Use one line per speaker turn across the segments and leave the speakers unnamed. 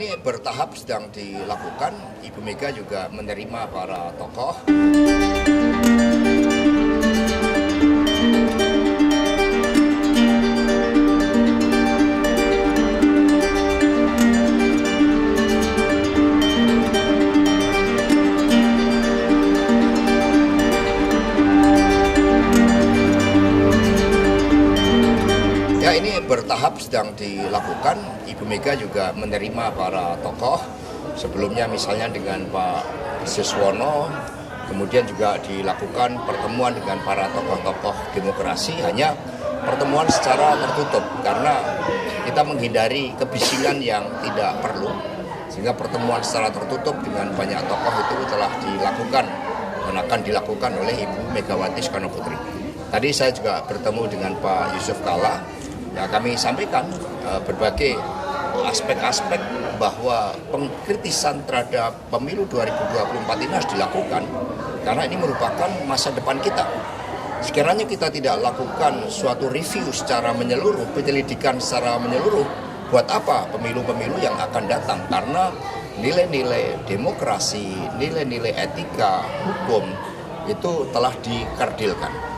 Ini bertahap sedang dilakukan, Ibu Mega juga menerima para tokoh. Ya, ini bertahap sedang dilakukan, Ibu Mega juga menerima para tokoh, sebelumnya misalnya dengan Pak Suswono, kemudian juga dilakukan pertemuan dengan para tokoh-tokoh demokrasi, hanya pertemuan secara tertutup, karena kita menghindari kebisingan yang tidak perlu, sehingga pertemuan secara tertutup dengan banyak tokoh itu telah dilakukan dan akan dilakukan oleh Ibu Megawati Soekarno Putri. Tadi saya juga bertemu dengan Pak Yusuf Kalla. Ya, kami sampaikan berbagai aspek-aspek bahwa pengkritisan terhadap pemilu 2024 ini harus dilakukan karena ini merupakan masa depan kita. Sekiranya kita tidak lakukan suatu review secara menyeluruh, penyelidikan secara menyeluruh, buat apa pemilu-pemilu yang akan datang? Karena nilai-nilai demokrasi, nilai-nilai etika, hukum itu telah dikerdilkan.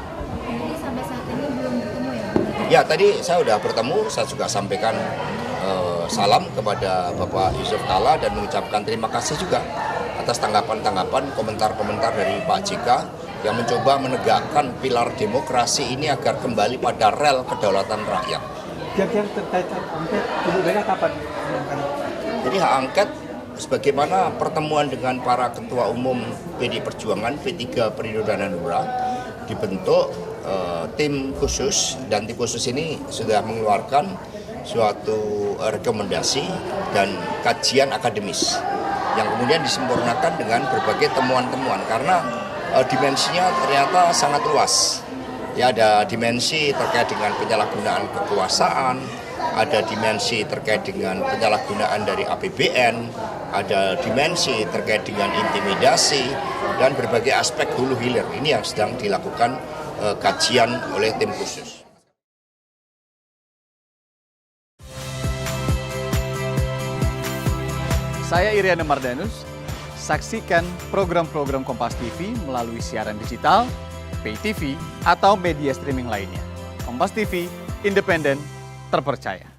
Ya, tadi saya sudah bertemu, saya juga sampaikan salam kepada Bapak Yusuf Kalla dan mengucapkan terima kasih juga atas tanggapan-tanggapan, komentar-komentar dari Pak JK yang mencoba menegakkan pilar demokrasi ini agar kembali pada rel kedaulatan rakyat.
Yang terkait angket, Ibu Mega kapan?
Jadi hak angket, sebagaimana pertemuan dengan para ketua umum PD Perjuangan, P3 Perindo dan Hanura, dibentuk tim khusus, dan tim khusus ini sudah mengeluarkan suatu rekomendasi dan kajian akademis yang kemudian disempurnakan dengan berbagai temuan-temuan karena dimensinya ternyata sangat luas. Ya, ada dimensi terkait dengan penyalahgunaan kekuasaan, ada dimensi terkait dengan penyalahgunaan dari APBN, ada dimensi terkait dengan intimidasi, dan berbagai aspek hulu hilir. Ini yang sedang dilakukan kajian oleh tim khusus.
Saya Iriana Mardanus, saksikan program-program Kompas TV melalui siaran digital, pay TV, atau media streaming lainnya. Kompas TV, independen, terpercaya.